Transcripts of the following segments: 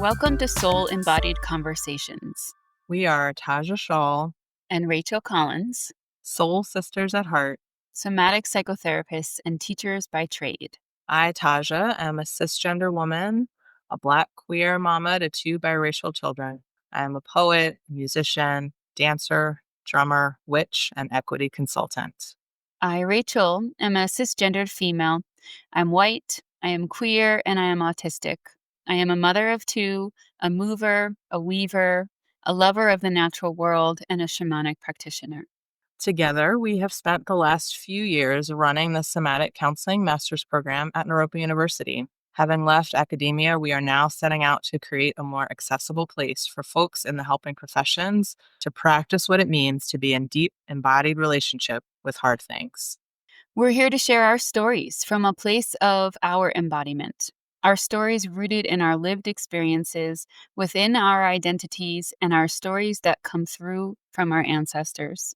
Welcome to Soul Embodied Conversations. We are Tajah and Rachael Collins, soul sisters at heart, somatic psychotherapists and teachers by trade. I, Tajah, am a cisgender woman, a Black queer mama to 2 biracial children. I am a poet, musician, dancer, drummer, witch, and equity consultant. I, Rachael, am a cisgendered female. I'm white, I am queer, and I am autistic. I am a mother of 2, a mover, a weaver, a lover of the natural world, and a shamanic practitioner. Together, we have spent the last few years running the Somatic Counseling Master's Program at Naropa University. Having left academia, we are now setting out to create a more accessible place for folks in the helping professions to practice what it means to be in deep, embodied relationship with hard things. We're here to share our stories from a place of our embodiment. Our stories rooted in our lived experiences within our identities and our stories that come through from our ancestors.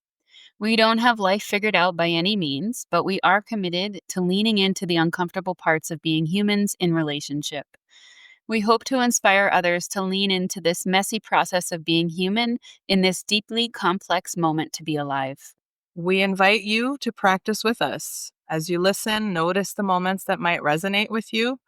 We don't have life figured out by any means, but we are committed to leaning into the uncomfortable parts of being humans in relationship. We hope to inspire others to lean into this messy process of being human in this deeply complex moment to be alive. We invite you to practice with us. As you listen, notice the moments that might resonate with you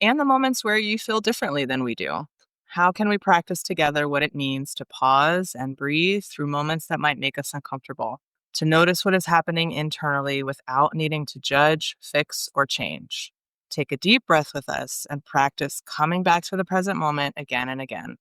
and the moments where you feel differently than we do. How can we practice together what it means to pause and breathe through moments that might make us uncomfortable? To notice what is happening internally without needing to judge, fix, or change. Take a deep breath with us and practice coming back to the present moment again and again.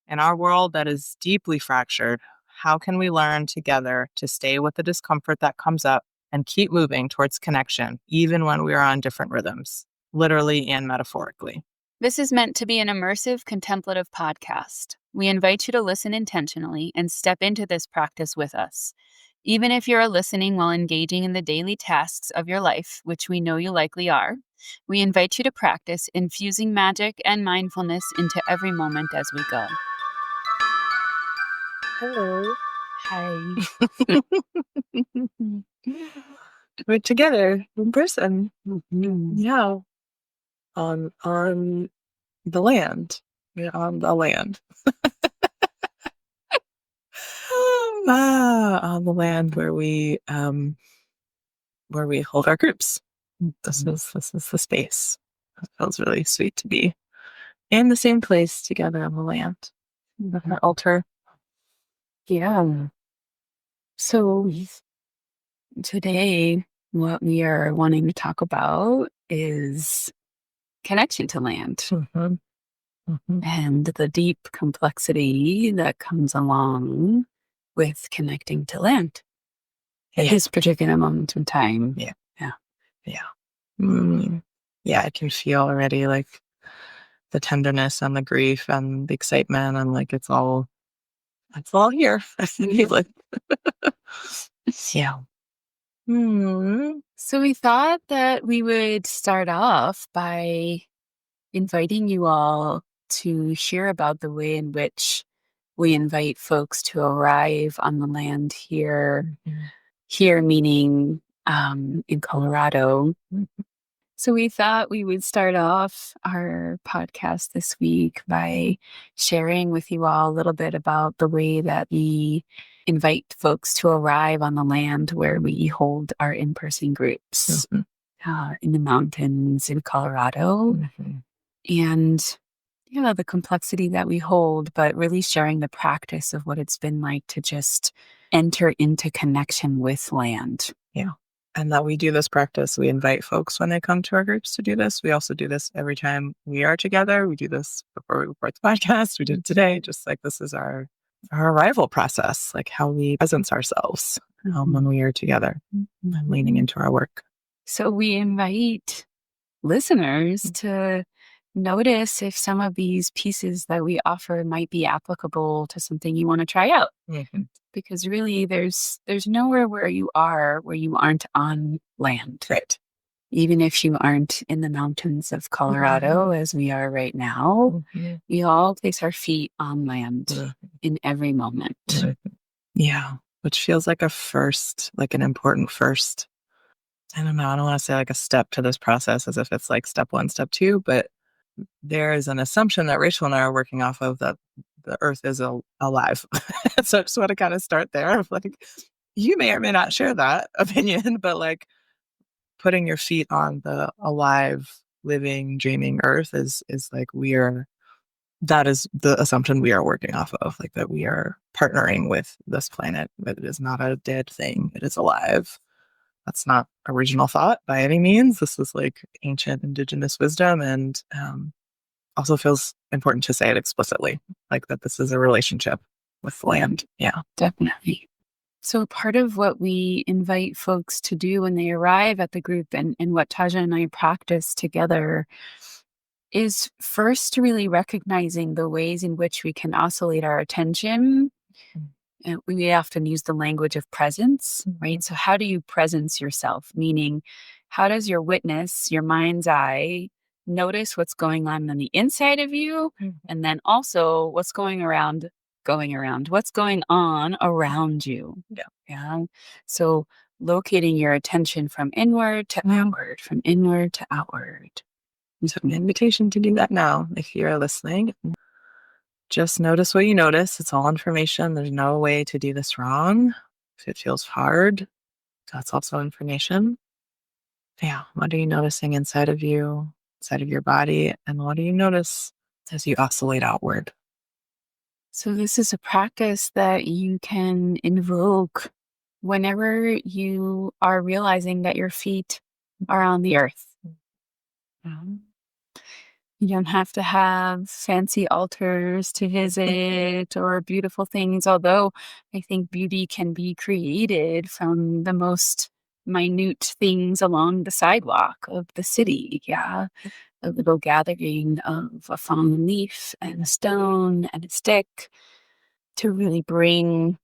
In our world that is deeply fractured, how can we learn together to stay with the discomfort that comes up and keep moving towards connection, even when we are on different rhythms, literally and metaphorically? This is meant to be an immersive, contemplative podcast. We invite you to listen intentionally and step into this practice with us. Even if you're listening while engaging in the daily tasks of your life, which we know you likely are, we invite you to practice infusing magic and mindfulness into every moment as we go. Hello. Hi. We're together in person. Yeah. On the land. We're on the land. On the land where we hold our groups. This is the space. It feels really sweet to be in the same place together on the land. The altar. Yeah. So today, what we are wanting to talk about is connection to land and the deep complexity that comes along with connecting to land at this particular moment in time. Yeah. Yeah, I can feel already like the tenderness and the grief and the excitement and like it's all here. I feel it. Yeah. So we thought that we would start off by inviting you all to hear about the way in which we invite folks to arrive on the land here. Here meaning in Colorado. So we thought we would start off our podcast this week by sharing with you all a little bit about the way that we invite folks to arrive on the land where we hold our in-person groups in the mountains in Colorado. And, the complexity that we hold, but really sharing the practice of what it's been like to just enter into connection with land. Yeah. And that we do this practice. We invite folks when they come to our groups to do this. We also do this every time we are together. We do this before we record the podcast. We did it today. Just like this is our arrival process, like how we presence ourselves when we are together and leaning into our work. So we invite listeners to notice if some of these pieces that we offer might be applicable to something you want to try out. Because really there's nowhere where you aren't on land. Right. Even if you aren't in the mountains of Colorado as we are right now, we all place our feet on land in every moment. Yeah. Which feels like a first, like an important first. I don't know. I don't want to say like a step to this process as if it's like step 1, step 2, but there is an assumption that Rachel and I are working off of, that the earth is alive. So I just want to kind of start there of like, you may or may not share that opinion, but like putting your feet on the alive, living, dreaming earth is like that is the assumption we are working off of, like that we are partnering with this planet, that it is not a dead thing, it is alive. That's not original thought by any means. This is like ancient indigenous wisdom, and also feels important to say it explicitly, like that this is a relationship with the land. Yeah, Definitely. So part of what we invite folks to do when they arrive at the group, and what Tajah and I practice together, is first really recognizing the ways in which we can oscillate our attention. And we often use the language of presence, right? So how do you presence yourself? Meaning, how does your witness, your mind's eye, notice what's going on the inside of you, and then also what's what's going on around you? Yeah. Yeah. So locating your attention from inward to outward, from inward to outward. So an invitation to do that now, if you're listening. Just notice what you notice. It's all information. There's no way to do this wrong. If it feels hard, that's also information. Yeah. What are you noticing inside of you, inside of your body? And what do you notice as you oscillate outward? So this is a practice that you can invoke whenever you are realizing that your feet are on the earth. Um, You don't have to have fancy altars to visit or beautiful things, although I think beauty can be created from the most minute things along the sidewalk of the city. Yeah. A little gathering of a fallen leaf and a stone and a stick to really bring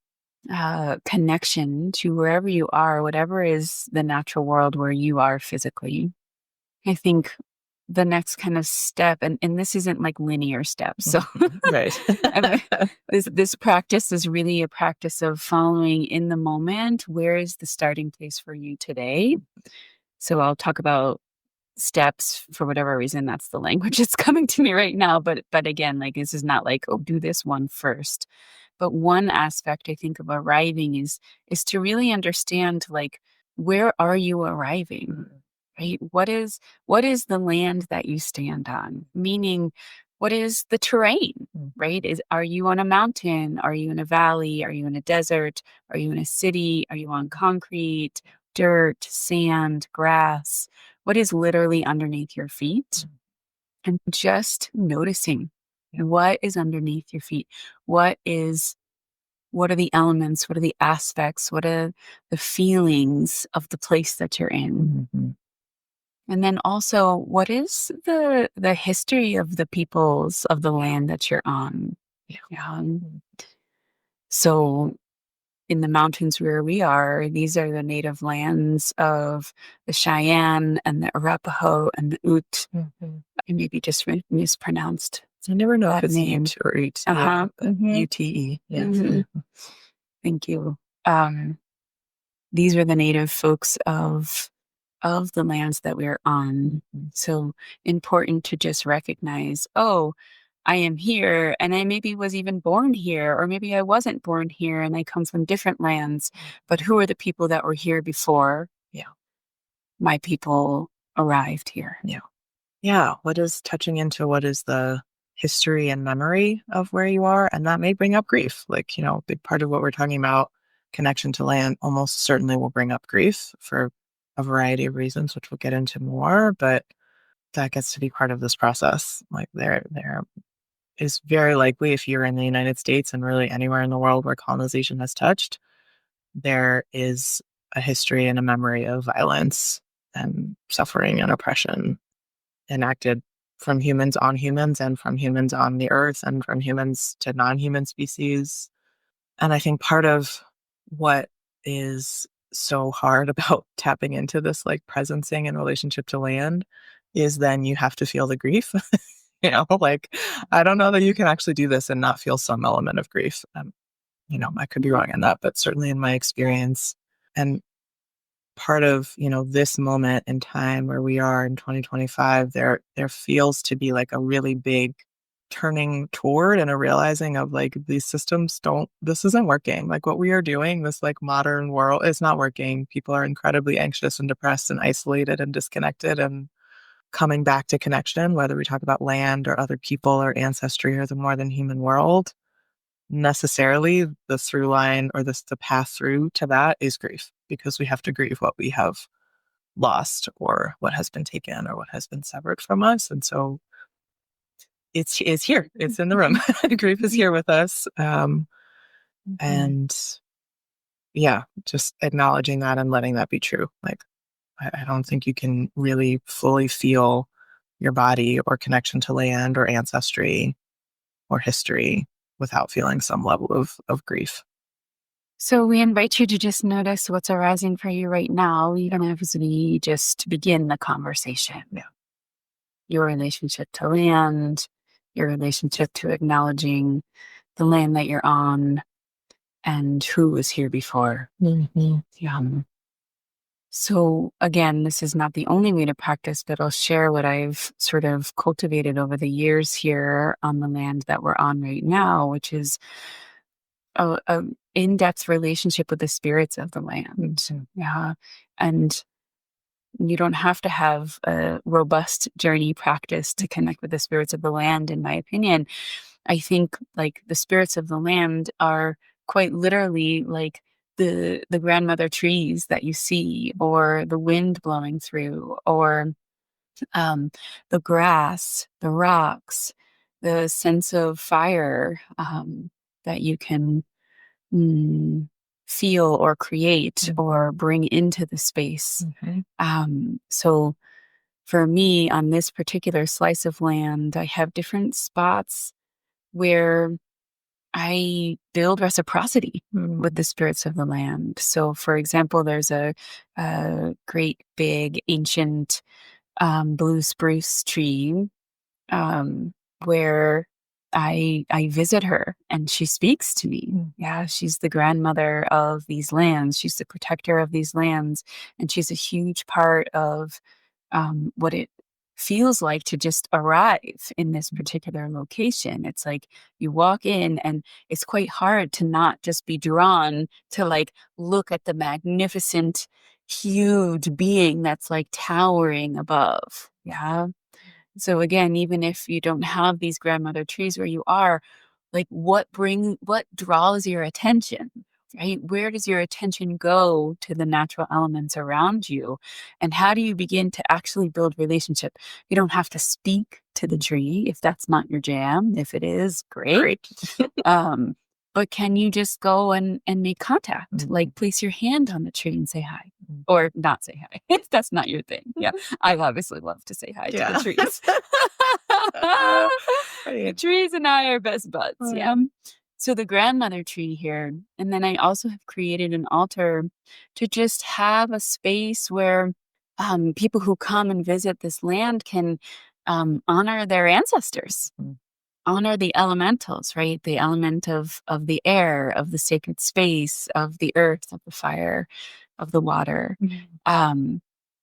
connection to wherever you are, whatever is the natural world where you are physically. I think the next kind of step, and this isn't like linear steps. So Right. this practice is really a practice of following in the moment. Where is the starting place for you today? So I'll talk about steps for whatever reason. That's the language that's coming to me right now. But again, like this is not like, oh, do this one first. But one aspect I think of arriving is to really understand, like, where are you arriving? Right? What is the land that you stand on? Meaning, what is the terrain? Right? Are you on a mountain? Are you in a valley? Are you in a desert? Are you in a city? Are you on concrete, dirt, sand, grass? What is literally underneath your feet? And just noticing what is underneath your feet. What are the elements? What are the aspects? What are the feelings of the place that you're in? And then also, what is the history of the peoples of the land that you're on? Yeah. So in the mountains where we are, these are the native lands of the Cheyenne and the Arapaho and the Ute. I maybe just mispronounced. I never know if that it's name. Ute or Ute. Uh-huh. UTE. Yeah. Mhm. Thank you. These are the native folks of the lands that we're on. So important to just recognize, oh, I am here and I maybe was even born here, or maybe I wasn't born here and I come from different lands. But who are the people that were here before? Yeah. My people arrived here. Yeah. Yeah. What is touching into what is the history and memory of where you are? And that may bring up grief. Like, a big part of what we're talking about, connection to land, almost certainly will bring up grief for a variety of reasons, which we'll get into more. But that gets to be part of this process. Like there is very likely, if you're in the United States and really anywhere in the world where colonization has touched, there is a history and a memory of violence and suffering and oppression enacted from humans on humans and from humans on the earth and from humans to non-human species. And I think part of what is so hard about tapping into this like presencing in relationship to land is then you have to feel the grief. Like I don't know that you can actually do this and not feel some element of grief. I could be wrong on that, but certainly in my experience. And part of, this moment in time where we are in 2025, there feels to be like a really big turning toward and a realizing of like these systems this isn't working. Like what we are doing, this like modern world is not working. People are incredibly anxious and depressed and isolated and disconnected, and coming back to connection, whether we talk about land or other people or ancestry or the more than human world, necessarily the through line or the path through to that is grief, because we have to grieve what we have lost or what has been taken or what has been severed from us. And so it's here. It's in the room. Grief is here with us. And yeah, just acknowledging that and letting that be true. Like, I don't think you can really fully feel your body or connection to land or ancestry or history without feeling some level of grief. So we invite you to just notice what's arising for you right now, even as we just begin the conversation. Yeah. Your relationship to land, your relationship to acknowledging the land that you're on and who was here before. Yeah. So again, this is not the only way to practice, but I'll share what I've sort of cultivated over the years here on the land that we're on right now, which is a in-depth relationship with the spirits of the land. Yeah. And you don't have to have a robust journey practice to connect with the spirits of the land, in my opinion. I think like the spirits of the land are quite literally like the grandmother trees that you see, or the wind blowing through, or the grass, the rocks, the sense of fire that you can feel or create or bring into the space. So for me, on this particular slice of land, I have different spots where I build reciprocity with the spirits of the land. So, for example, there's a great big ancient blue spruce tree where I visit her and she speaks to me. Yeah, she's the grandmother of these lands. She's the protector of these lands, and she's a huge part of what it feels like to just arrive in this particular location. It's like you walk in and it's quite hard to not just be drawn to like look at the magnificent, huge being that's like towering above. Yeah. So again, even if you don't have these grandmother trees where you are, like what draws your attention, right? Where does your attention go to the natural elements around you? And how do you begin to actually build relationship? You don't have to speak to the tree if that's not your jam. If it is, great. But can you just go and make contact? Like place your hand on the tree and say hi. Or not say hi if that's not your thing. Yeah. I obviously love to say hi to the trees. The trees and I are best buds. Yeah. So the grandmother tree here. And then I also have created an altar to just have a space where people who come and visit this land can honor their ancestors. Honor the elementals, right? The element of the air, of the sacred space, of the earth, of the fire, of the water.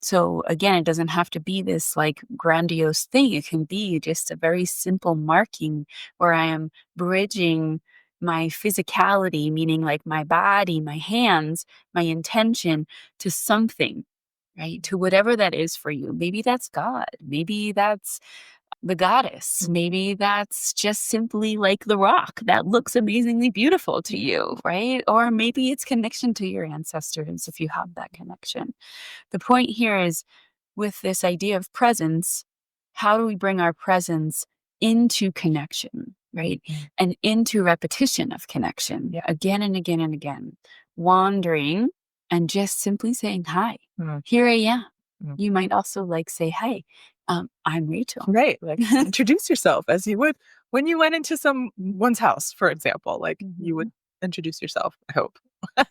So again, it doesn't have to be this like grandiose thing. It can be just a very simple marking where I am bridging my physicality, meaning like my body, my hands, my intention to something, right? To whatever that is for you. Maybe that's God. Maybe that's the goddess. Maybe that's just simply like the rock that looks amazingly beautiful to you, right? Or maybe it's connection to your ancestors if you have that connection. The point here is with this idea of presence, how do we bring our presence into connection, right? And into repetition of connection again and again and again, wandering and just simply saying, hi, here I am. You might also like say, hey, I'm Rachael. Right. Like introduce yourself as you would when you went into someone's house, for example, like you would introduce yourself, I hope.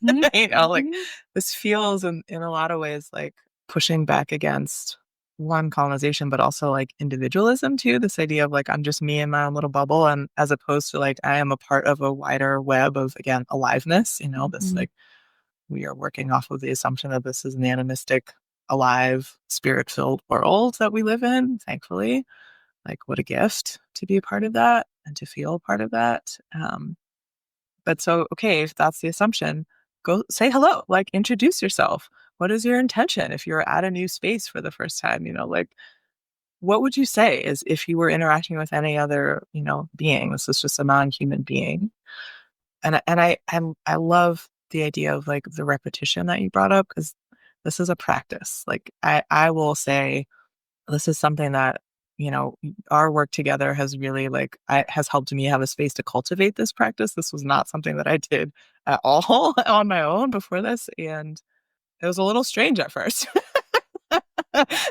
Like this feels in a lot of ways like pushing back against one colonization, but also like individualism too. This idea of like, I'm just me in my own little bubble. And as opposed to like, I am a part of a wider web of, again, aliveness, this like we are working off of the assumption that this is an animistic, alive, spirit-filled world that we live in, thankfully. Like, what a gift to be a part of that and to feel a part of that. But so, okay, if that's the assumption, go say hello, like introduce yourself. What is your intention if you're at a new space for the first time? Like, what would you say is if you were interacting with any other, being? This is just a non-human being. And I love the idea of like the repetition that you brought up, because this is a practice. Like I will say this is something that, our work together has really has helped me have a space to cultivate this practice. This was not something that I did at all on my own before this. And it was a little strange at first.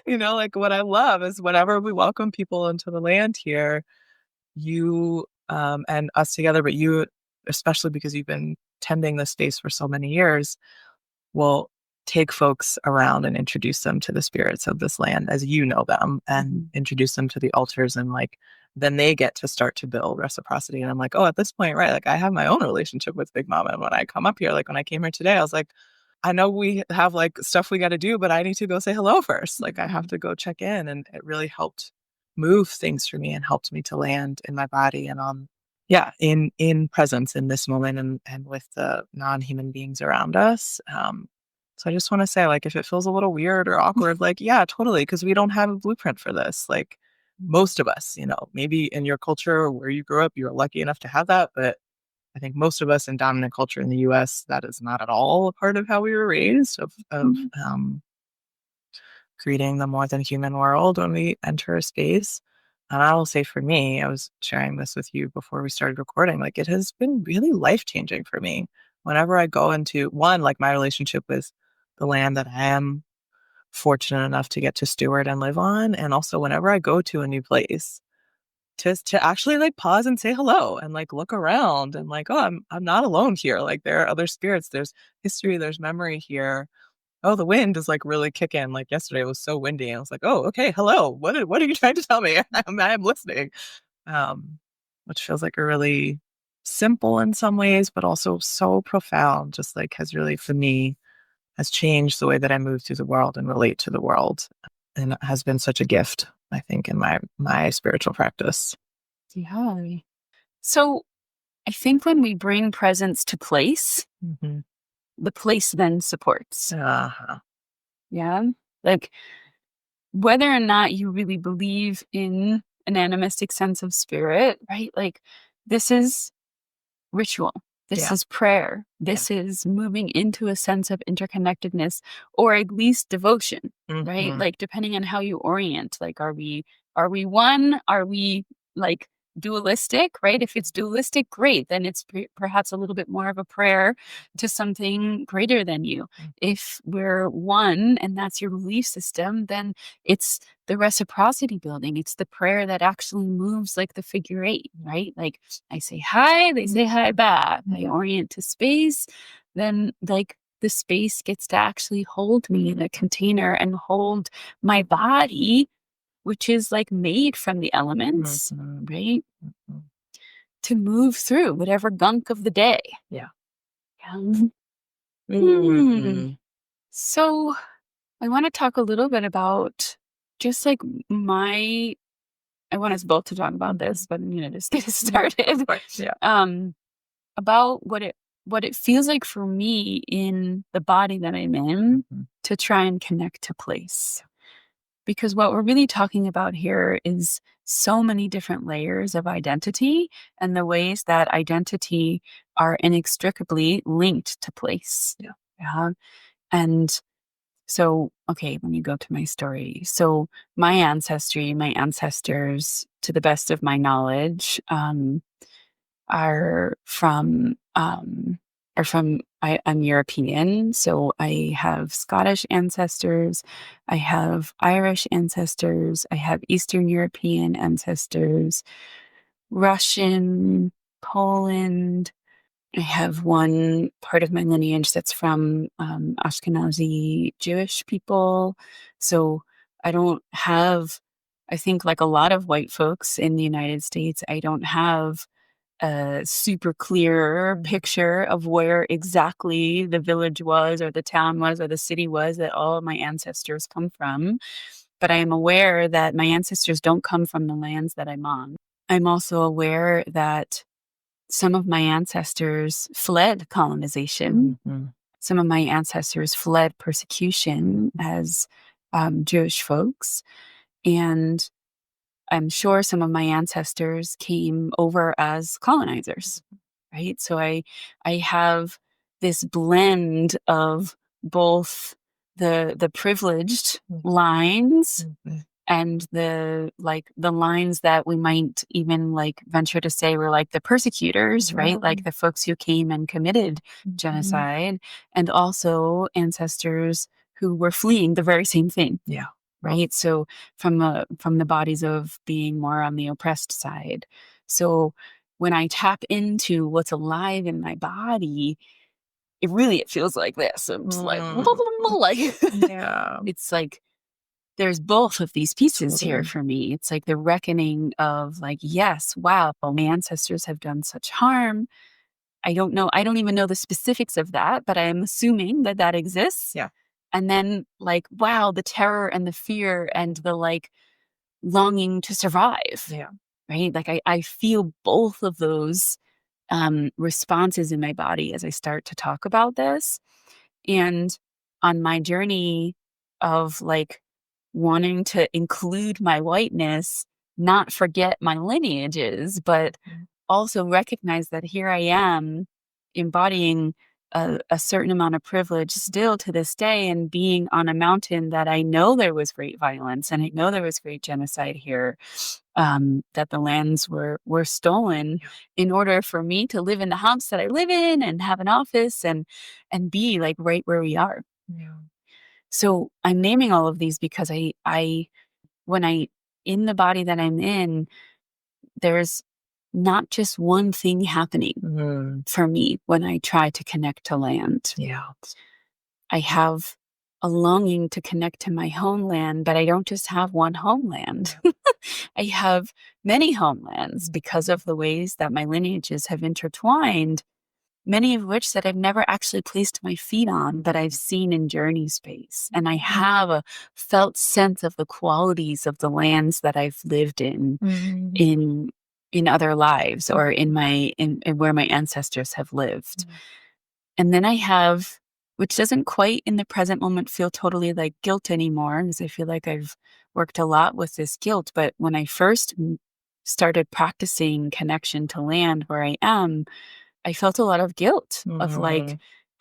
Like what I love is whenever we welcome people into the land here, you and us together, but you, especially because you've been tending this space for so many years, will take folks around and introduce them to the spirits of this land as you know them, and introduce them to the altars, and like then they get to start to build reciprocity. And I'm like, oh, at this point, right, like I have my own relationship with Big Mama. And when I come up here, like when I came here today, I was like, I know we have like stuff we got to do, but I need to go say hello first. Like I have to go check in. And it really helped move things for me and helped me to land in my body and in presence in this moment, and with the non-human beings around us. So I just want to say, like, if it feels a little weird or awkward, like, yeah, totally, because we don't have a blueprint for this. Like most of us, maybe in your culture or where you grew up, you were lucky enough to have that. But I think most of us in dominant culture in the US, that is not at all a part of how we were raised, of creating the more than human world when we enter a space. And I will say for me, I was sharing this with you before we started recording, like it has been really life-changing for me. Whenever I go into one, like my relationship with the land that I am fortunate enough to get to steward and live on. And also whenever I go to a new place, to actually like pause and say hello and like look around and like, oh, I'm not alone here. Like there are other spirits, there's history, there's memory here. Oh, the wind is like really kicking. Like yesterday it was so windy. And I was like, oh, okay, hello. What are you trying to tell me? I'm listening. Which feels like a really simple in some ways, but also so profound, just like has really, for me, has changed the way that I move through the world and relate to the world. And it has been such a gift, I think, in my spiritual practice. Yeah. So I think when we bring presence to place, the place then supports. Uh-huh. Yeah. Like whether or not you really believe in an animistic sense of spirit, right? Like this is ritual. This Yeah. is prayer. This is moving into a sense of interconnectedness, or at least devotion, right? Like depending on how you orient, like are we one? Are we like dualistic, right? If it's dualistic, great. Then it's perhaps a little bit more of a prayer to something greater than you. If we're one and that's your belief system, then it's the reciprocity building. It's the prayer that actually moves like the figure eight, right? Like I say hi, they say hi back. I orient to space, then like the space gets to actually hold me in a container and hold my body, which is like made from the elements, right? To move through whatever gunk of the day. Yeah. So I want to talk a little bit about just like I want us both to talk about this, but just get it started. Yeah. About what it feels like for me in the body that I'm in to try and connect to place. Because what we're really talking about here is so many different layers of identity and the ways that identity are inextricably linked to place. Yeah. And so, okay, let me go to my story. So my ancestors, to the best of my knowledge, are from I'm European, so I have Scottish ancestors, I have Irish ancestors, I have Eastern European ancestors, Russian, Poland. I have one part of my lineage that's from Ashkenazi Jewish people. So I don't have, I think like a lot of white folks in the United States, I don't have a super clear picture of where exactly the village was or the town was or the city was that all of my ancestors come from. But I am aware that my ancestors don't come from the lands that I'm on. I'm also aware that some of my ancestors fled colonization. Some of my ancestors fled persecution as Jewish folks. And I'm sure some of my ancestors came over as colonizers, right? So I have this blend of both the privileged lines and the lines that we might even venture to say were like the persecutors, right? Like the folks who came and committed genocide, and also ancestors who were fleeing the very same thing. Yeah. Right. So from the bodies of being more on the oppressed side. So when I tap into what's alive in my body, it feels like this. I'm just like Yeah. it's like there's both of these pieces here for me. It's like the reckoning of yes, wow, my ancestors have done such harm. I don't know. I don't even know the specifics of that, but I am assuming that that exists. Yeah. And then wow, the terror and the fear and the longing to survive. Yeah. Right. I feel both of those responses in my body as I start to talk about this. And on my journey of wanting to include my whiteness, not forget my lineages, but also recognize that here I am embodying a certain amount of privilege still to this day, and being on a mountain that I know there was great violence and I know there was great genocide here, that the lands were stolen in order for me to live in the house that I live in and have an office and be right where we are. Yeah. So I'm naming all of these because when I in the body that I'm in, there's not just one thing happening for me when I try to connect to land. Yeah. I have a longing to connect to my homeland, but I don't just have one homeland. I have many homelands because of the ways that my lineages have intertwined, many of which that I've never actually placed my feet on, but I've seen in journey space. And I have a felt sense of the qualities of the lands that I've lived in other lives, or in where my ancestors have lived. And then I have, which doesn't quite in the present moment feel totally like guilt anymore, because I feel like I've worked a lot with this guilt. But when I first started practicing connection to land where I am, I felt a lot of guilt of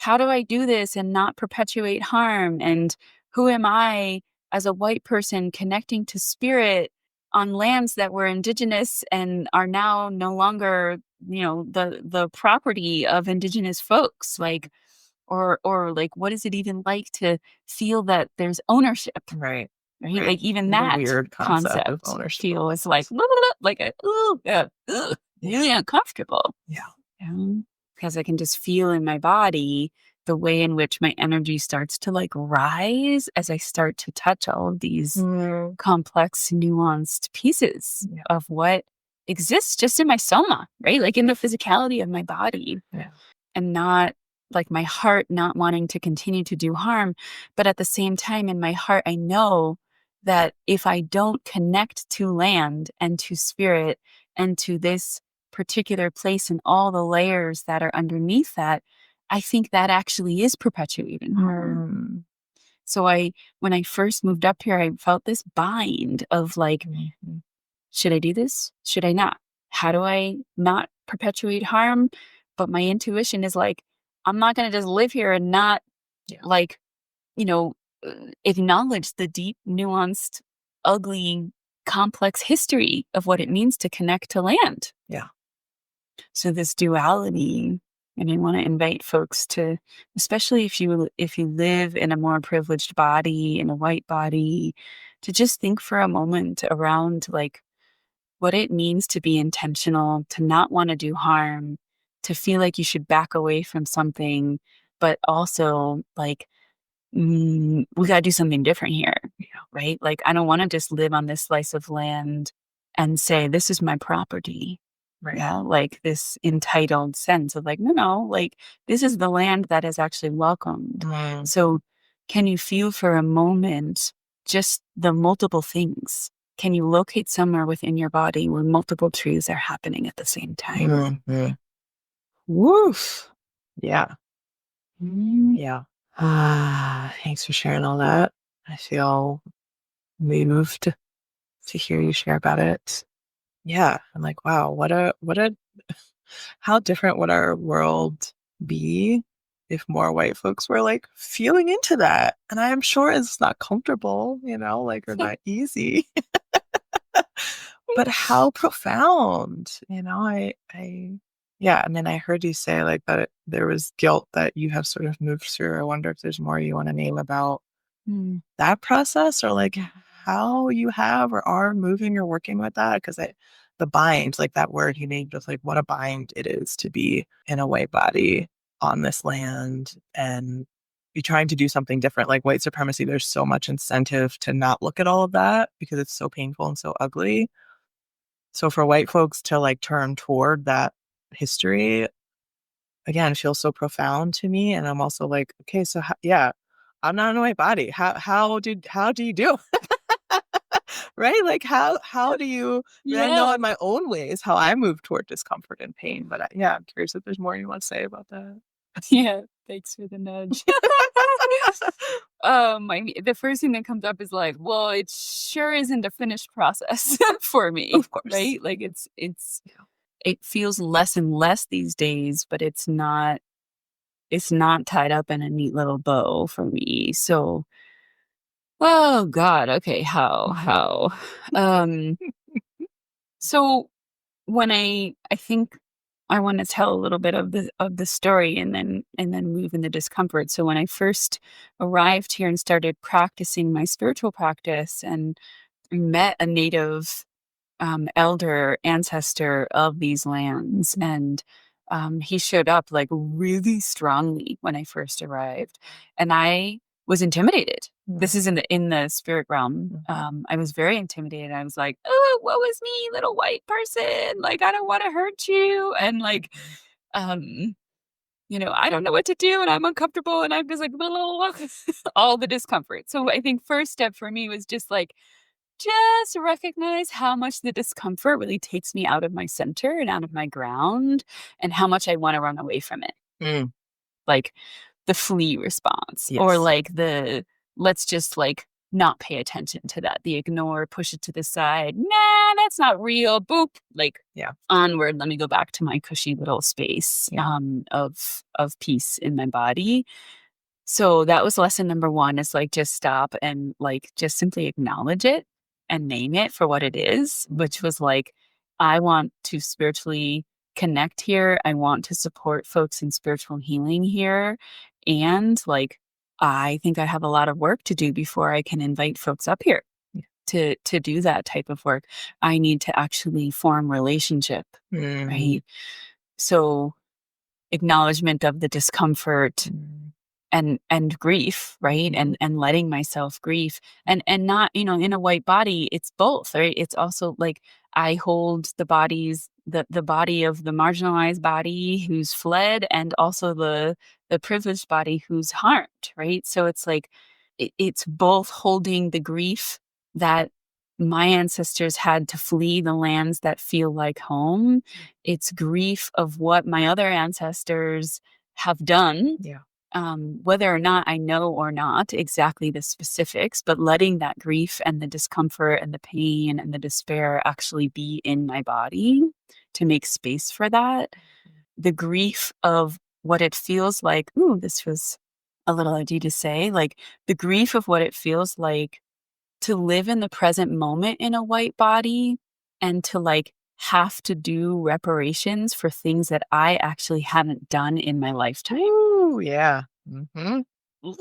how do I do this and not perpetuate harm? And who am I as a white person connecting to spirit on lands that were indigenous and are now no longer, the property of indigenous folks? Or what is it even like to feel that there's ownership? Right. Right. Even The that weird concept of concept ownership feels really uncomfortable. Yeah. Because I can just feel in my body the way in which my energy starts to rise as I start to touch all of these complex, nuanced pieces of what exists just in my soma, right? In the physicality of my body. Yeah. And not my heart not wanting to continue to do harm. But at the same time, in my heart, I know that if I don't connect to land and to spirit and to this particular place and all the layers that are underneath that, I think that actually is perpetuating harm. So when I first moved up here, I felt this bind of should I do this? Should I not? How do I not perpetuate harm? But my intuition is I'm not going to just live here and not acknowledge the deep, nuanced, ugly, complex history of what it means to connect to land. Yeah. So this duality, and I want to invite folks to, especially if you live in a more privileged body, in a white body, to just think for a moment around what it means to be intentional, to not want to do harm, to feel like you should back away from something, but also we got to do something different here, right? I don't want to just live on this slice of land and say, this is my property. Right. Yeah, like this entitled sense of like, no, like this is the land that is actually welcomed. Mm, So can you feel for a moment just the multiple things? Can you locate somewhere within your body where multiple truths are happening at the same time? mhm. Woof. Yeah. Yeah. Thanks for sharing all that. I feel moved to hear you share about it. Yeah. I'm like, wow, how different would our world be if more white folks were like feeling into that? And I am sure it's not comfortable, like, or not easy, but how profound, yeah. And then I heard you say like that there was guilt that you have sort of moved through. I wonder if there's more you want to name about Mm. that process, or like how you have or are moving or working with that. Because the bind, like that word you named, was like what a bind it is to be in a white body on this land and be trying to do something different. Like white supremacy, there's so much incentive to not look at all of that because it's so painful and so ugly. So for white folks to like turn toward that history again feels so profound to me. And I'm also like, okay, so yeah, I'm not in a white body. How do you do? Right? Like how do you? I mean, I know Yeah. in my own ways how I move toward discomfort and pain, but yeah, I'm curious if there's more you want to say about that. Yeah. Thanks for the nudge. The first thing that comes up is like, well, it sure isn't a finished process for me, Of course. right? Like it feels less and less these days, but it's not tied up in a neat little bow for me. So, oh God, okay, how? Um, so when I think I want to tell a little bit of the story and then move in the discomfort. So when I first arrived here and started practicing my spiritual practice and met a native elder ancestor of these lands, and he showed up like really strongly when I first arrived, and I was intimidated. This is in the spirit realm. Mhm. I was very intimidated. I was like, "Oh, what was me, little white person? Like, I don't want to hurt you," and like, um, I don't know what to do, and I'm uncomfortable, and I'm just like, all the discomfort. So I think first step for me was just recognize how much the discomfort really takes me out of my center and out of my ground and how much I want to run away from it. Mm, Like the flee response or yes. like the let's just like not pay attention to that. The ignore, push it to the side. Nah, that's not real. Boop. Like Yeah. onward. Let me go back to my cushy little space Yeah. of peace in my body. So that was lesson number 1 is like just stop and like just simply acknowledge it and name it for what it is, which was like, I want to spiritually connect here. I want to support folks in spiritual healing here. And like, I think I have a lot of work to do before I can invite folks up here to do that type of work. I need to actually form relationship, Mm, right? So acknowledgement of the discomfort mm, and grief, right? mhm. And letting myself grieve and not, in a white body, it's both, right? It's also like I hold the body of the marginalized body who's fled and also the privileged body who's harmed, right? So it's like it's both holding the grief that my ancestors had to flee the lands that feel like home. It's grief of what my other ancestors have done, Yeah. whether or not I know or not exactly the specifics, but letting that grief and the discomfort and the pain and the despair actually be in my body to make space for that. The grief of what it feels like. Ooh, this was a little edgy to say. Like the grief of what it feels like to live in the present moment in a white body and to like have to do reparations for things that I actually haven't done in my lifetime. Ooh, yeah. Mhm. Woo!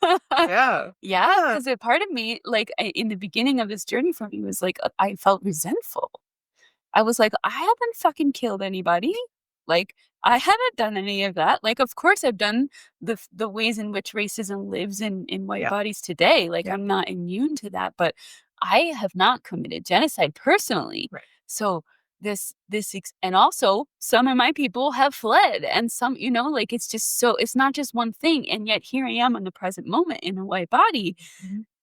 Yeah. Yeah, Yeah. because a part of me, like, in the beginning of this journey for me was like, I felt resentful. I was like, "I haven't fucking killed anybody. Like, I haven't done any of that. Like, of course, I've done the ways in which racism lives in white Yeah. bodies today. Like, Yeah. I'm not immune to that, but I have not committed genocide personally. Right. So and also some of my people have fled, and some, like, it's just so, it's not just one thing. And yet here I am in the present moment in a white body,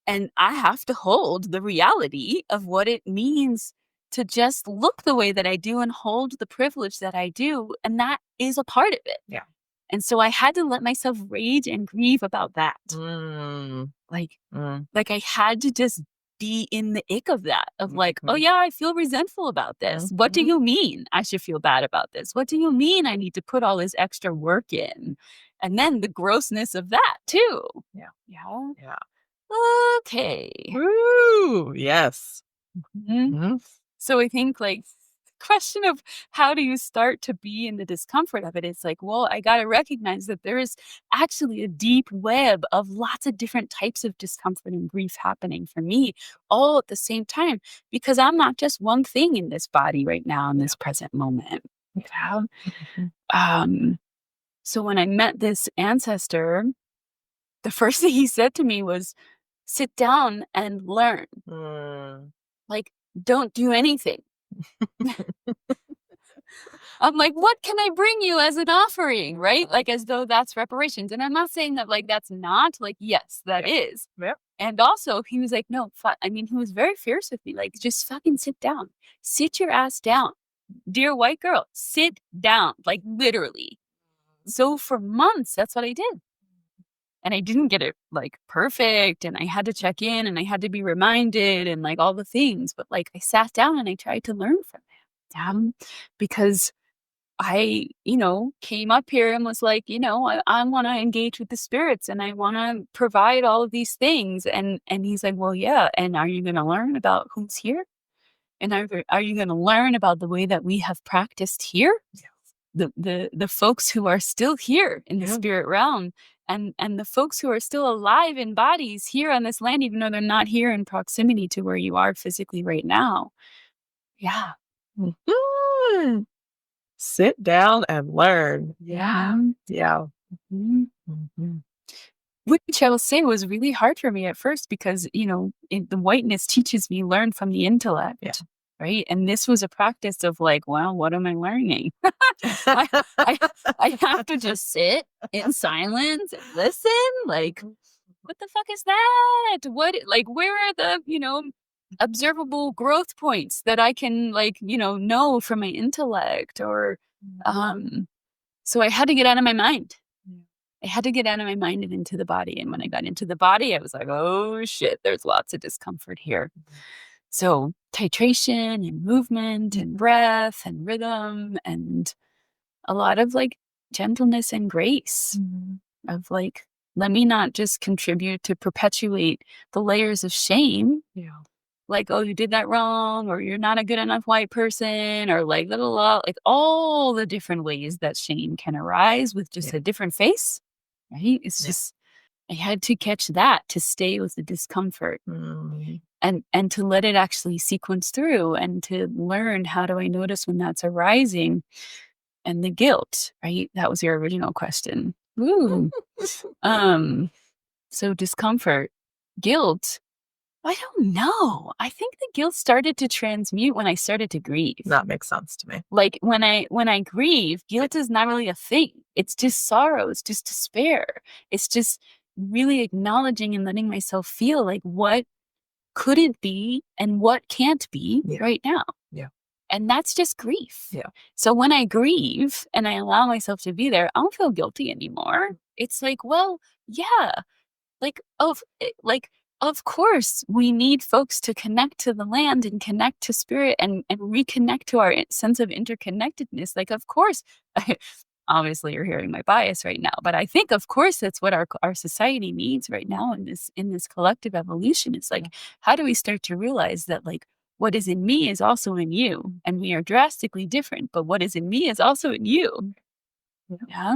and I have to hold the reality of what it means to just look the way that I do and hold the privilege that I do. And that is a part of it. Yeah. And so I had to let myself rage and grieve about that. Like I had to just be in the ick of that, of like, oh yeah, I feel resentful about this. What do you mean I should feel bad about this? What do you mean I need to put all this extra work in? And then the grossness of that too. Yeah. Yeah. Yeah. Okay. Woo! Yes. So I think, like, the question of how do you start to be in the discomfort of it, it's like, well, I got to recognize that there is actually a deep web of lots of different types of discomfort and grief happening for me all at the same time, because I'm not just one thing in this body right now in this present moment. So when I met this ancestor, the first thing he said to me was, sit down and learn. Like, don't do anything. I'm like, what can I bring you as an offering, right? Like, as though that's reparations. And I'm not saying that, like, that's not, like, yes, that is. Yeah. And also he was like, no, he was very fierce with me. Like, just fucking sit down. Sit your ass down. Dear white girl, sit down. Like, literally. So for months, that's what I did. And I didn't get it, like, perfect. And I had to check in and I had to be reminded and, like, all the things. But, like, I sat down and I tried to learn from him. Because I, came up here and was like, I want to engage with the spirits and I want to provide all of these things. And he's like, well, yeah. And are you going to learn about who's here? And are you going to learn about the way that we have practiced here? The folks who are still here in the spirit realm, and the folks who are still alive in bodies here on this land, even though they're not here in proximity to where you are physically right now. Yeah. Sit down and learn. Yeah. Mm-hmm. Which I will say was really hard for me at first because, the whiteness teaches me learn from the intellect. Yeah. Right. And this was a practice of like, well, what am I learning? I have to just sit in silence and listen. Like, what the fuck is that? Where are the, observable growth points that I can, like, know from my intellect? Or so I had to get out of my mind. I had to get out of my mind and into the body. And when I got into the body, I was like, oh shit, there's lots of discomfort here. So titration and movement and breath and rhythm and a lot of, like, gentleness and grace of, like, let me not just contribute to perpetuate the layers of shame. Yeah. Like, oh, you did that wrong, or you're not a good enough white person, or like, like all the different ways that shame can arise with just a different face. Right? It's just, I had to catch that to stay with the discomfort and to let it actually sequence through and to learn, how do I notice when that's arising? And the guilt, right? That was your original question. Ooh. So discomfort, guilt. I don't know. I think the guilt started to transmute when I started to grieve. That makes sense to me. Like when I grieve, guilt is not really a thing. It's just sorrow. It's just despair. It's just really acknowledging and letting myself feel like what couldn't be and what can't be right now. Yeah. And that's just grief. Yeah. So when I grieve and I allow myself to be there, I don't feel guilty anymore. It's like, well, yeah, of course we need folks to connect to the land and connect to spirit and reconnect to our sense of interconnectedness. Like, of course, obviously you're hearing my bias right now, but I think, of course, that's what our society needs right now in this collective evolution. It's like, how do we start to realize that, like, what is in me is also in you, and we are drastically different, but what is in me is also in you. Yeah.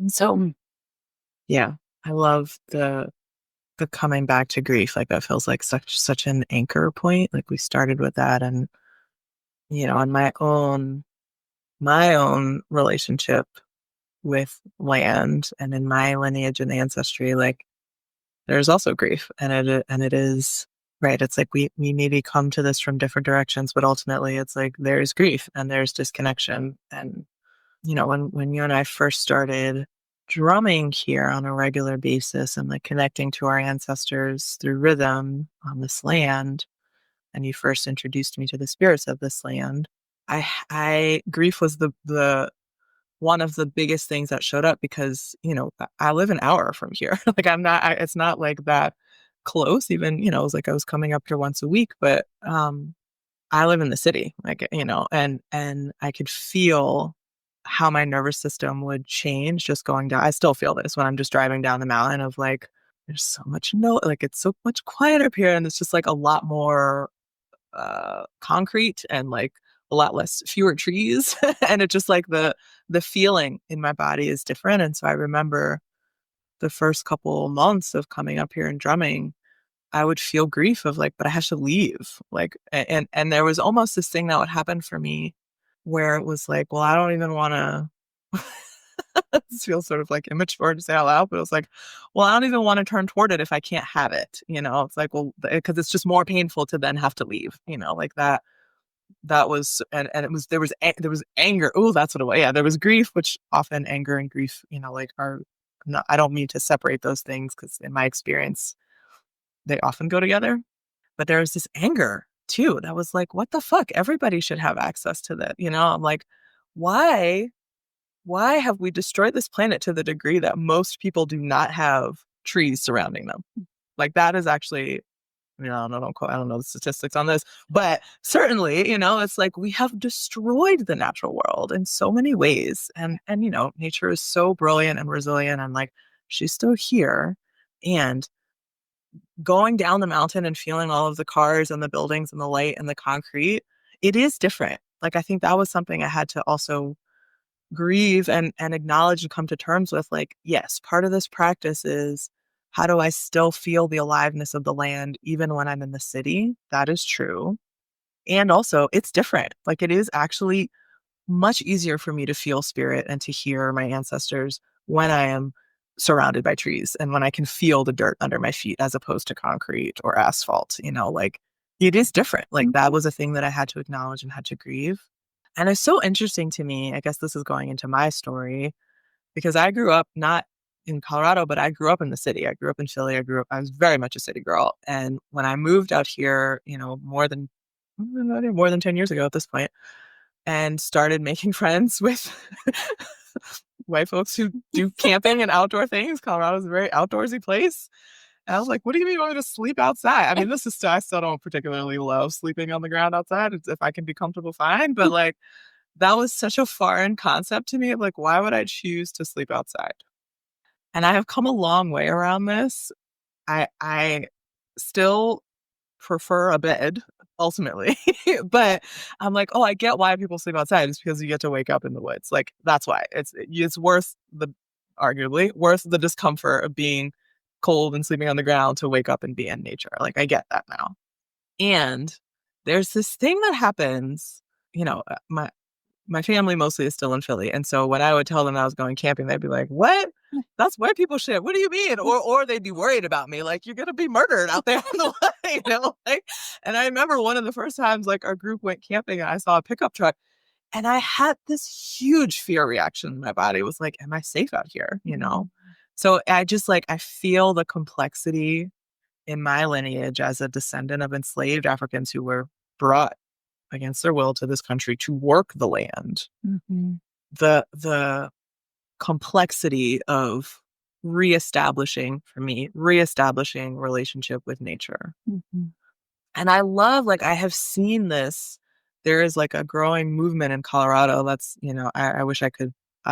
So, yeah, I love the coming back to grief. Like, that feels like such an anchor point. Like, we started with that, and on my own relationship with land and in my lineage and ancestry, like, there's also grief, and it is Right. It's like we maybe come to this from different directions, but ultimately it's like there's grief and there's disconnection. And, when you and I first started drumming here on a regular basis and like connecting to our ancestors through rhythm on this land, and you first introduced me to the spirits of this land, I grief was the one of the biggest things that showed up because, I live an hour from here. Like it's not like that close even, it was like I was coming up here once a week, but I live in the city, like, and I could feel how my nervous system would change just going down. I still feel this when I'm just driving down the mountain of like, there's so much like it's so much quieter up here and it's just like a lot more concrete and like a lot less fewer trees and it's just like the feeling in my body is different. And so I remember the first couple months of coming up here and drumming, I would feel grief of like, but I have to leave. Like, and there was almost this thing that would happen for me where it was like, well, I don't even want to. This feels sort of like immature to say out loud, but it was like, well, I don't even want to turn toward it if I can't have it. It's like, well, because it's just more painful to then have to leave. Like that. That was, and it was there was anger. Oh, that's what it was. Yeah, there was grief, which often anger and grief, like are not. I don't mean to separate those things because in my experience, they often go together. But there was this anger too that was like, what the fuck? Everybody should have access to that. I'm like, why? Why have we destroyed this planet to the degree that most people do not have trees surrounding them? Like that is actually, I don't know the statistics on this, but certainly, it's like we have destroyed the natural world in so many ways. And nature is so brilliant and resilient and like she's still here. And going down the mountain and feeling all of the cars and the buildings and the light and the concrete, it is different. Like I think that was something I had to also grieve and acknowledge and come to terms with. Like, yes, part of this practice is how do I still feel the aliveness of the land even when I'm in the city? That is true. And also, it's different. Like, it is actually much easier for me to feel spirit and to hear my ancestors when I am surrounded by trees and when I can feel the dirt under my feet as opposed to concrete or asphalt. Like it is different. Like that was a thing that I had to acknowledge and had to grieve. And it's so interesting to me. I guess this is going into my story because I grew up not in Colorado, but I grew up in the city. I grew up in Philly. I was very much a city girl. And when I moved out here, more than 10 years ago at this point, and started making friends with white folks who do camping and outdoor things. Colorado's a very outdoorsy place. And I was like, what do you mean you want me to sleep outside? I mean, I still don't particularly love sleeping on the ground outside. If I can be comfortable, fine. But like, that was such a foreign concept to me of like, why would I choose to sleep outside? And I have come a long way around this. I still prefer a bed ultimately. But I'm like, oh, I get why people sleep outside. It's because you get to wake up in the woods. Like that's why it's worth arguably worth the discomfort of being cold and sleeping on the ground to wake up and be in nature. Like I get that now. And there's this thing that happens, my family mostly is still in Philly. And so when I would tell them I was going camping, they'd be like, what? That's white people shit. What do you mean? Or they'd be worried about me. Like, you're going to be murdered out there in the way, Like, and I remember one of the first times, like, our group went camping and I saw a pickup truck and I had this huge fear reaction in my body. It was like, am I safe out here? So I just like, I feel the complexity in my lineage as a descendant of enslaved Africans who were brought against their will to this country to work the land. Mm-hmm. The complexity of reestablishing relationship with nature. Mm-hmm. And I love, like, I have seen this. There is like a growing movement in Colorado. That's, I wish I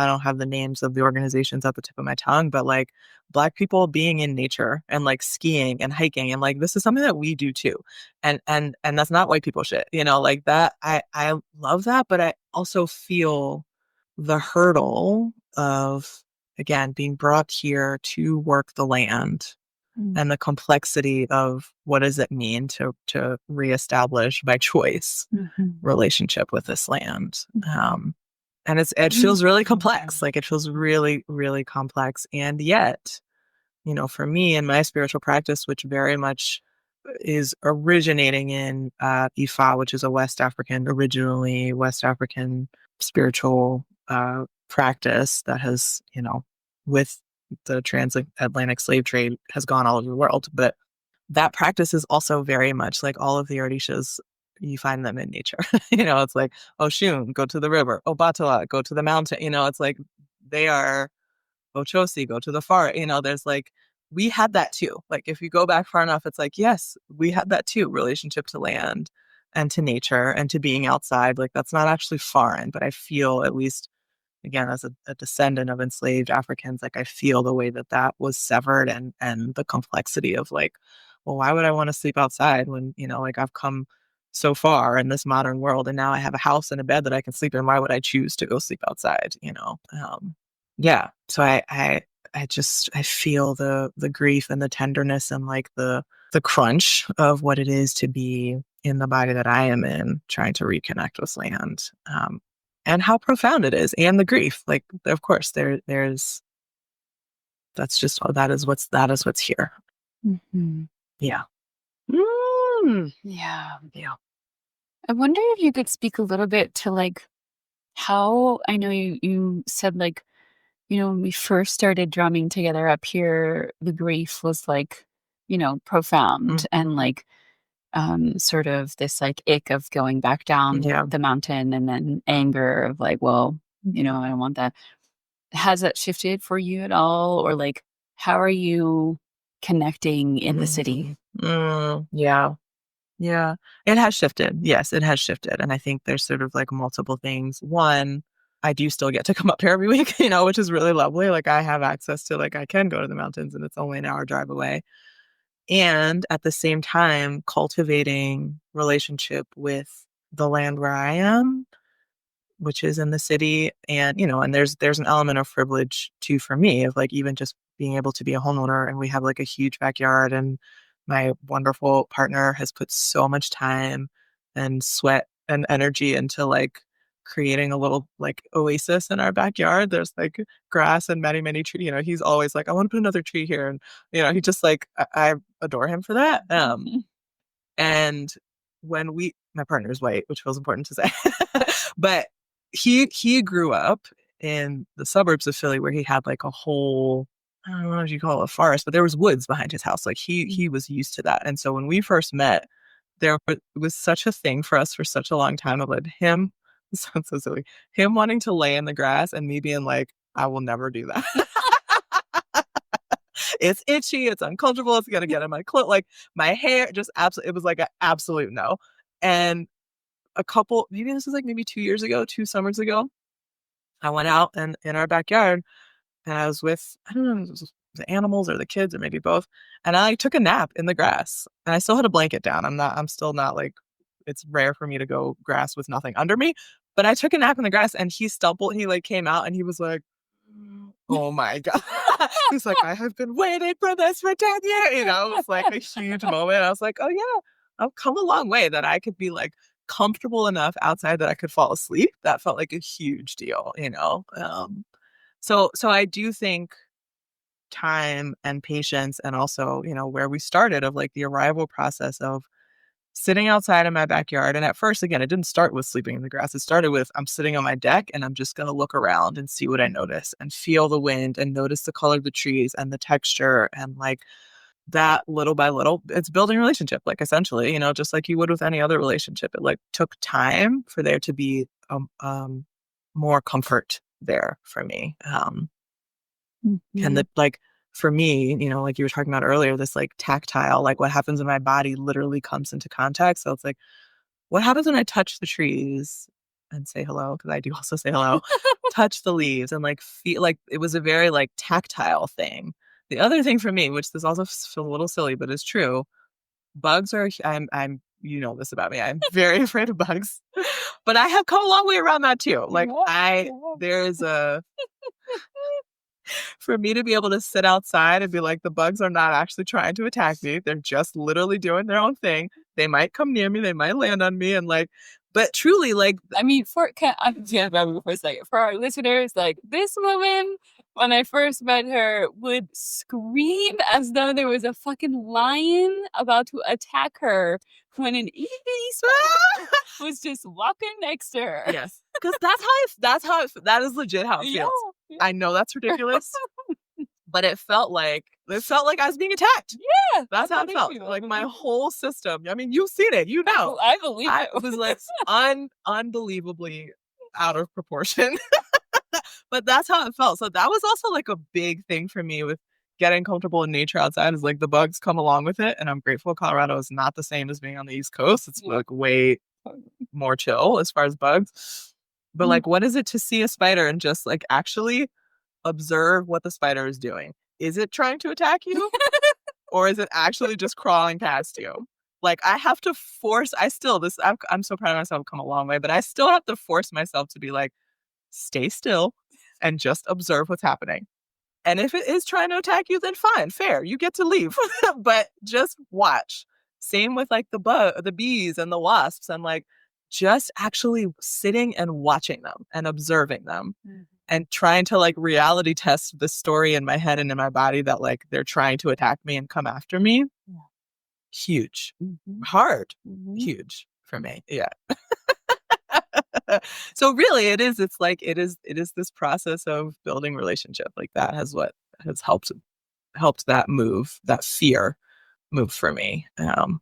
don't have the names of the organizations at the tip of my tongue, but like Black people being in nature and like skiing and hiking. And like, this is something that we do too. And that's not white people shit, like that. I love that. But I also feel the hurdle of, again, being brought here to work the land and the complexity of what does it mean to reestablish by choice relationship with this land. And it feels really complex. Like it feels really, really complex. And yet, for me and my spiritual practice, which very much is originating in Ifa, which is a originally West African spiritual practice that has, with the transatlantic slave trade, has gone all over the world. But that practice is also very much like all of the Orishas. You find them in nature. It's like Oshun, go to the river. Obatala, go to the mountain. It's like they are Ochosi, go to the forest. There's like, we had that too. Like, if you go back far enough, it's like, yes, we had that too. Relationship to land and to nature and to being outside. Like, that's not actually foreign, but I feel, at least, again, as a descendant of enslaved Africans, like, I feel the way that that was severed, and the complexity of like, well, why would I want to sleep outside when, like, I've come so far in this modern world and now I have a house and a bed that I can sleep in. Why would I choose to go sleep outside? Yeah. So I feel the grief and the tenderness and like the crunch of what it is to be in the body that I am in, trying to reconnect with land. And how profound it is, and the grief. Like, of course, there's that is what's here. Mm-hmm. Yeah. Mm. Yeah. Yeah. I wonder if you could speak a little bit to like how I know you said like, when we first started drumming together up here, the grief was like, profound and Mhm. like sort of this like ick of going back down Yeah. the mountain and then anger of like, well, I don't want that. Has that shifted for you at all? Or like, how are you connecting in the city? Mhm. Yeah. Yeah, it has shifted. Yes, it has shifted. And I think there's sort of like multiple things. One, I do still get to come up here every week, which is really lovely. Like, I have access to, like, I can go to the mountains and it's only an hour drive away. And at the same time, cultivating relationship with the land where I am, which is in the city. And, and there's an element of privilege too for me, of like even just being able to be a homeowner, and we have like a huge backyard, and my wonderful partner has put so much time and sweat and energy into like creating a little like oasis in our backyard. There's like grass and many, many trees. He's always like, I want to put another tree here. And, he just like, I adore him for that. And my partner is white, which feels important to say, but he grew up in the suburbs of Philly, where he had like a whole, I don't know what you call it, a forest, but there was woods behind his house. Like, he was used to that. And so when we first met, was such a thing for us for such a long time of like him, it sounds so silly, him wanting to lay in the grass and me being like, I will never do that. It's itchy, it's uncomfortable, it's gonna get in my clothes, like my hair, just absolutely, it was like an absolute no. And maybe this was like maybe 2 years ago, 2 summers ago, I went out and in our backyard, and I was with, I don't know if it was the animals or the kids or maybe both, and I took a nap in the grass, and I still had a blanket down. I'm still not like, it's rare for me to go grass with nothing under me, but I took a nap in the grass, and he like came out and he was like, oh my God. He's like, I have been waiting for this for 10 years. It was like a huge moment. I was like, oh yeah, I've come a long way, that I could be like comfortable enough outside that I could fall asleep. That felt like a huge deal. So I do think time and patience, and also, where we started, of like the arrival process of sitting outside in my backyard. And at first, again, it didn't start with sleeping in the grass. It started with, I'm sitting on my deck and I'm just going to look around and see what I notice and feel the wind and notice the color of the trees and the texture. And like that, little by little, it's building a relationship, like essentially, just like you would with any other relationship. It like took time for there to be more comfort there for me. And Mhm. that, like, for me, like you were talking about earlier, this like tactile, like what happens in my body literally comes into contact. So it's like, what happens when I touch the trees and say hello? Because I do also say hello, touch the leaves and like feel, like it was a very like tactile thing. The other thing for me, which this also feels a little silly, but is true, bugs are, I'm, this about me, I'm very afraid of bugs, but I have come a long way around that too. Like, there's a, for me to be able to sit outside and be like, the bugs are not actually trying to attack me. They're just literally doing their own thing. They might come near me, they might land on me, and like, but truly, like, I mean, I'm just gonna for a second. For our listeners, like this woman when I first met her, would scream as though there was a fucking lion about to attack her when an itty bitty spider was just walking next to her. Yes, because that is legit how it feels. Yeah. I know that's ridiculous, but it felt like I was being attacked. Yeah, That's how it felt. Like my whole system. I mean, you've seen it. You know, I believe I it. was like unbelievably out of proportion. But that's how it felt. So that was also like a big thing for me with getting comfortable in nature outside, is like the bugs come along with it. And I'm grateful Colorado is not the same as being on the East Coast. It's like way more chill as far as bugs. But like, what is it to see a spider and just like actually observe what the spider is doing? Is it trying to attack you? Or is it actually just crawling past you? Like I have to force, I'm so proud of myself, I've come a long way, but I still have to force myself to be like, stay still and just observe what's happening. And if it is trying to attack you, then fine, fair, you get to leave. But just watch. Same with like the bees and the wasps, and like just actually sitting and watching them and observing them. Mm-hmm. And trying to like reality test the story in my head and in my body that like they're trying to attack me and come after me. Yeah. Huge. Mm-hmm. Hard. Mm-hmm. Huge for me. Yeah. So really it is this process of building relationship. Like that has what has helped that fear move for me. And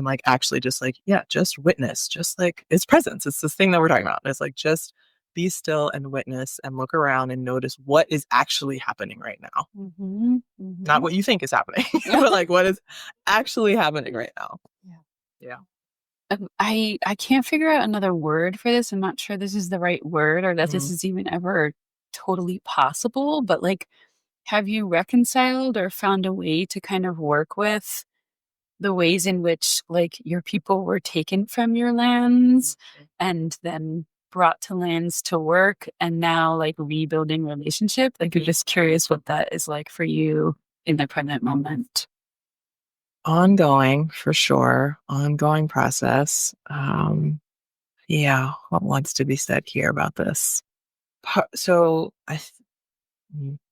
like actually just like, yeah, just witness, just like it's presence. It's this thing that we're talking about. It's like just be still and witness and look around and notice what is actually happening right now. Mm-hmm. Mm-hmm. Not what you think is happening, but like what is actually happening right now. Yeah. Yeah. I can't figure out another word for this. I'm not sure this is the right word or that this is even ever totally possible, but like, have you reconciled or found a way to kind of work with the ways in which like your people were taken from your lands and then brought to lands to work and now like rebuilding relationship? Like, I'm just curious what that is like for you in the present moment. Ongoing, for sure. Ongoing process. Yeah, what wants to be said here about this? So,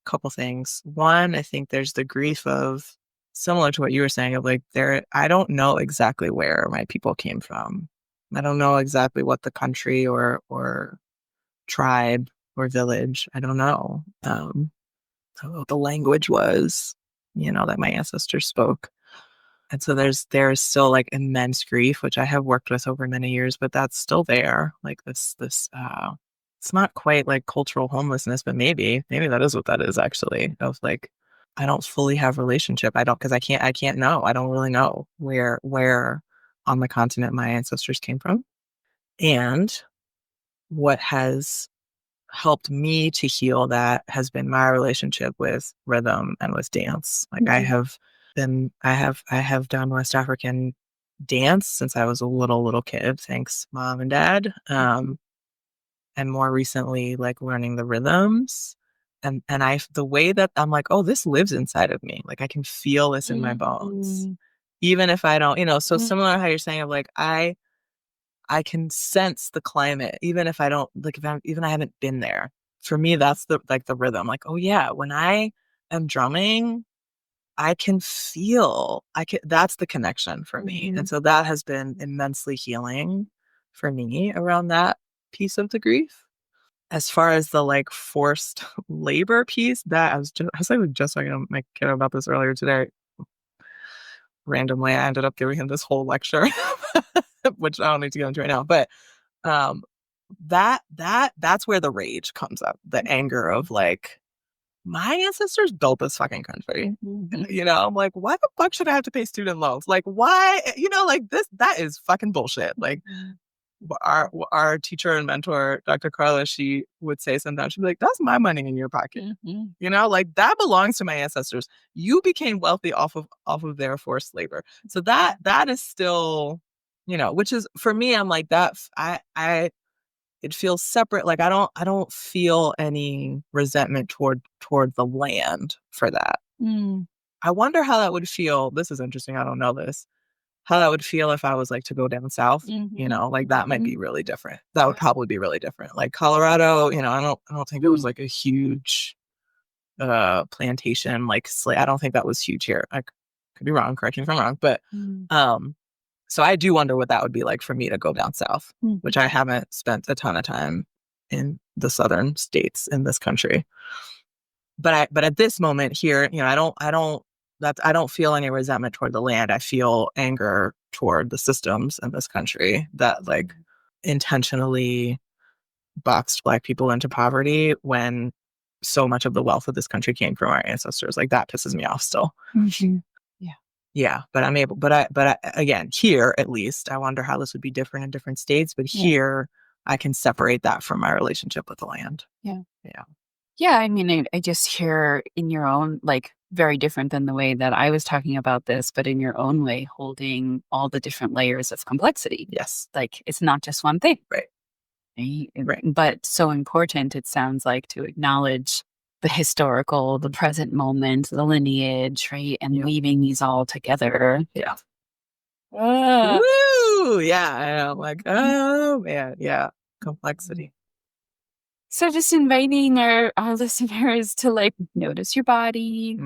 couple things. One, I think there's the grief of, similar to what you were saying, of like I don't know exactly where my people came from. I don't know exactly what the country or tribe or village. I don't know. What the language was, that my ancestors spoke. And so there's still like immense grief, which I have worked with over many years, but that's still there. Like this, it's not quite like cultural homelessness, but maybe that is what that is actually. Of like, I don't fully have relationship. Because I can't know. I don't really know where on the continent my ancestors came from. And what has helped me to heal that has been my relationship with rhythm and with dance. Like mm-hmm. I have done West African dance since I was a little kid, thanks mom and dad. And more recently, like learning the rhythms and the way that I'm like, oh, this lives inside of me. Like I can feel this in my bones, even if I don't, so similar to how you're saying of like, I can sense the climate, even if I don't, like, even I haven't been there. For me, that's the rhythm. Like, oh yeah, when I am drumming, I can feel, that's the connection for me. Mm-hmm. And so that has been immensely healing for me around that piece of the grief. As far as the like forced labor piece, that I was like just talking to my kid about this earlier today. Randomly, I ended up giving him this whole lecture, which I don't need to get into right now. But that's where the rage comes up, the anger of like, my ancestors built this fucking country. Mm-hmm. I'm like, why the fuck should I have to pay student loans? Like, why? Like that is fucking bullshit. Like, our teacher and mentor, Dr. Carla, she would say sometimes, she'd be like, that's my money in your pocket. Mm-hmm. Like that belongs to my ancestors. You became wealthy off of their forced labor. So that is still, which is for me, I'm like that. It feels separate. Like I don't feel any resentment toward the land for that. I wonder how that would feel. This is interesting. I don't know this. How that would feel if I was like to go down south, like that might be really different. That would probably be really different. Like Colorado, I don't think it was like a huge plantation, like I don't think that was huge here. I could be wrong. Correct me if I'm wrong. But so I do wonder what that would be like for me to go down south, which I haven't spent a ton of time in the southern states in this country. But at this moment here, I don't feel any resentment toward the land. I feel anger toward the systems in this country that like intentionally boxed Black people into poverty when so much of the wealth of this country came from our ancestors. Like that pisses me off still. Mm-hmm. Yeah, but again, here at least, I wonder how this would be different in different states. But here, I can separate that from my relationship with the land. Yeah. Yeah. Yeah. I mean, I just hear in your own, like, very different than the way that I was talking about this, but in your own way, holding all the different layers of complexity. Yes. Like, it's not just one thing. Right. Right. But so important, it sounds like, to acknowledge the historical, the present moment, the lineage, right? And weaving these all together. Yeah. Uh, Woo! Yeah. I'm like, oh man. Yeah. Complexity. So just inviting our listeners to like notice your body,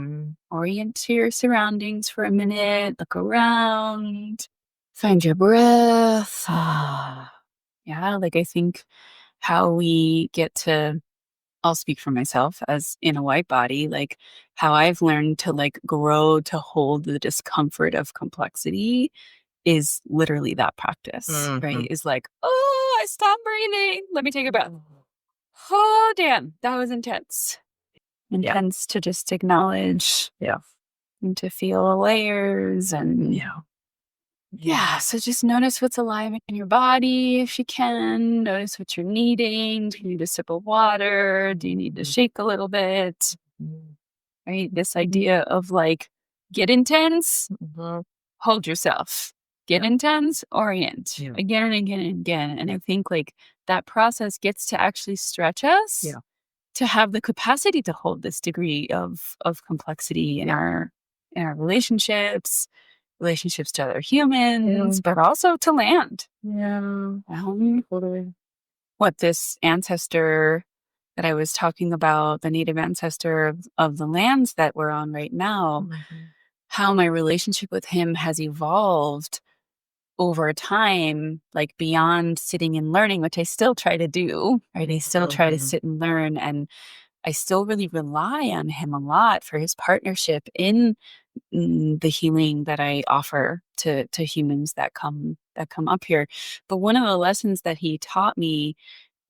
orient to your surroundings for a minute, look around, find your breath. Yeah, like I think how we get to, I'll speak for myself as in a white body, like how I've learned to like grow to hold the discomfort of complexity is literally that practice, right? Is like, oh, I stopped breathing. Let me take a breath. Oh, damn, that was intense. Intense to just acknowledge. Yeah. And to feel the layers and so just notice what's alive in your body if you can. Notice what you're needing. Do you need a sip of water? Do you need to shake a little bit? Right? This idea of like, get intense, hold yourself. Get intense, orient again and again and again. And I think like that process gets to actually stretch us to have the capacity to hold this degree of complexity in our relationships to other humans, but also to land. Yeah. Totally. What this ancestor that I was talking about, the native ancestor of the lands that we're on right now, how my relationship with him has evolved over time, like beyond sitting and learning, which I still try to do, right? I still try to sit and learn, and I still really rely on him a lot for his partnership in the healing that I offer to humans that come up here. But one of the lessons that he taught me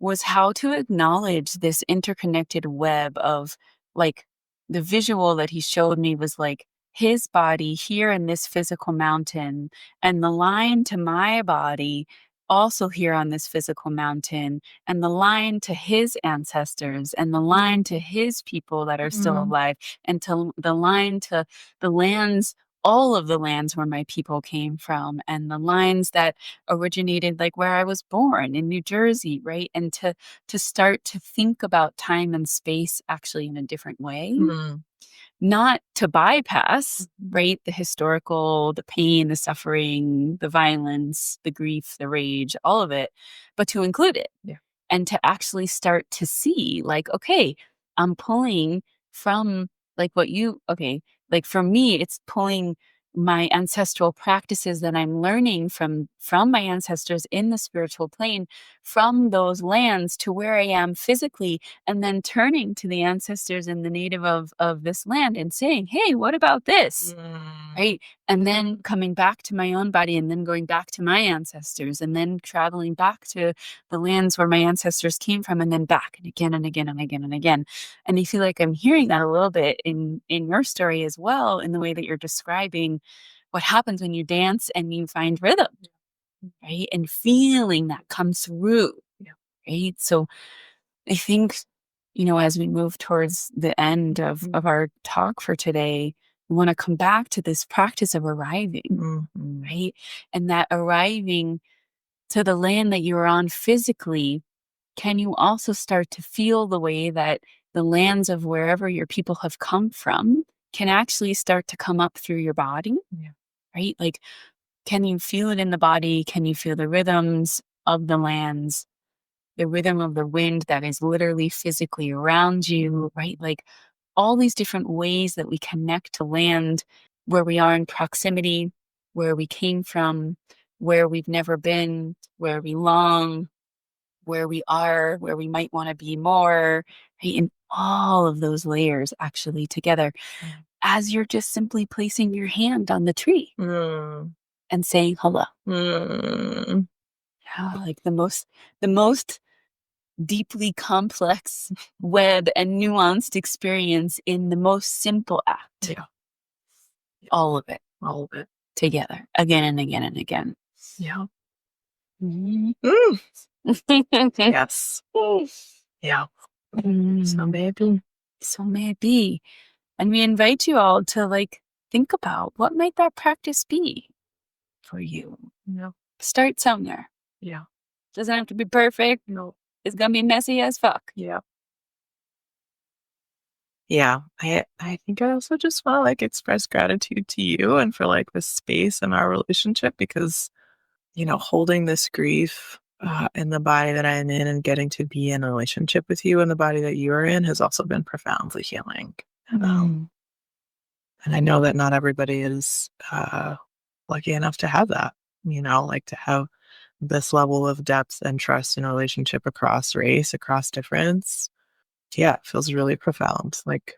was how to acknowledge this interconnected web of like the visual that he showed me was like his body here in this physical mountain and the line to my body also here on this physical mountain and the line to his ancestors and the line to his people that are still alive and to the line to the lands, all of the lands where my people came from and the lines that originated like where I was born in New Jersey, right? And to start to think about time and space actually in a different way. Not to bypass, right, the historical, the pain, the suffering, the violence, the grief, the rage, all of it, but to include it. And to actually start to see like, okay, I'm pulling from like like for me, it's pulling my ancestral practices that I'm learning from my ancestors in the spiritual plane, from those lands to where I am physically, and then turning to the ancestors and the native of this land and saying, hey, what about this? Right? And then coming back to my own body and then going back to my ancestors and then traveling back to the lands where my ancestors came from and then back and again and again and again and again. And I feel like I'm hearing that a little bit in your story as well, in the way that you're describing what happens when you dance and you find rhythm, right? And feeling that comes through, right? So I think, as we move towards the end of our talk for today, we want to come back to this practice of arriving, right? And that arriving to the land that you're on physically, can you also start to feel the way that the lands of wherever your people have come from can actually start to come up through your body, right? Like, can you feel it in the body? Can you feel the rhythms of the lands, the rhythm of the wind that is literally physically around you, right? Like all these different ways that we connect to land, where we are in proximity, where we came from, where we've never been, where we long, where we are, where we might want to be more, right? And all of those layers actually together as you're just simply placing your hand on the tree and saying hello. Yeah, like the most deeply complex web and nuanced experience in the most simple act. Yeah. All of it together again and again and again. Yeah. Mm. Yes. Yeah. So maybe. So may it be. And we invite you all to like think about what might that practice be for you. Yeah. Start somewhere. Yeah. Doesn't have to be perfect. No. It's gonna be messy as fuck. Yeah. Yeah. I think I also just want to like express gratitude to you and for like the space in our relationship because, holding this grief in the body that I'm in and getting to be in a relationship with you in the body that you are in has also been profoundly healing. And I know that not everybody is lucky enough to have that, like to have this level of depth and trust in a relationship across race, across difference. Yeah, it feels really profound. Like,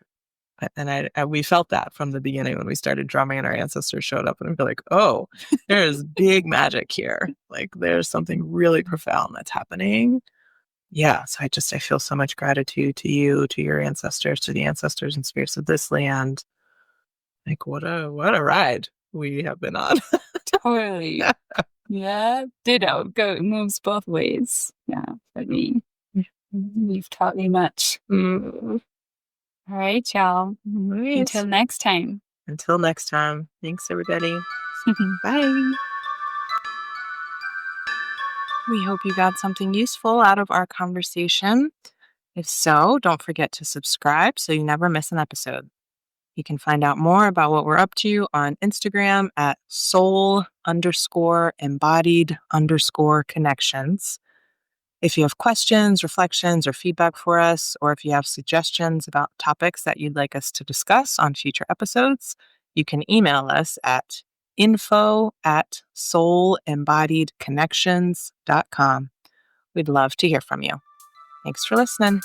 and we felt that from the beginning when we started drumming and our ancestors showed up and we'd be like, oh, there's big magic here. Like there's something really profound that's happening. Yeah. So I feel so much gratitude to you, to your ancestors, to the ancestors and spirits of this land. Like what a ride we have been on. Totally. Yeah. Ditto. It moves both ways. Yeah. For me. You've taught me much. All right, y'all. Right. Until next time. Until next time. Thanks, everybody. Bye. We hope you got something useful out of our conversation. If so, don't forget to subscribe so you never miss an episode. You can find out more about what we're up to on Instagram at soul_embodied_connections. If you have questions, reflections, or feedback for us, or if you have suggestions about topics that you'd like us to discuss on future episodes, you can email us at info@soulembodiedconnections.com. We'd love to hear from you. Thanks for listening.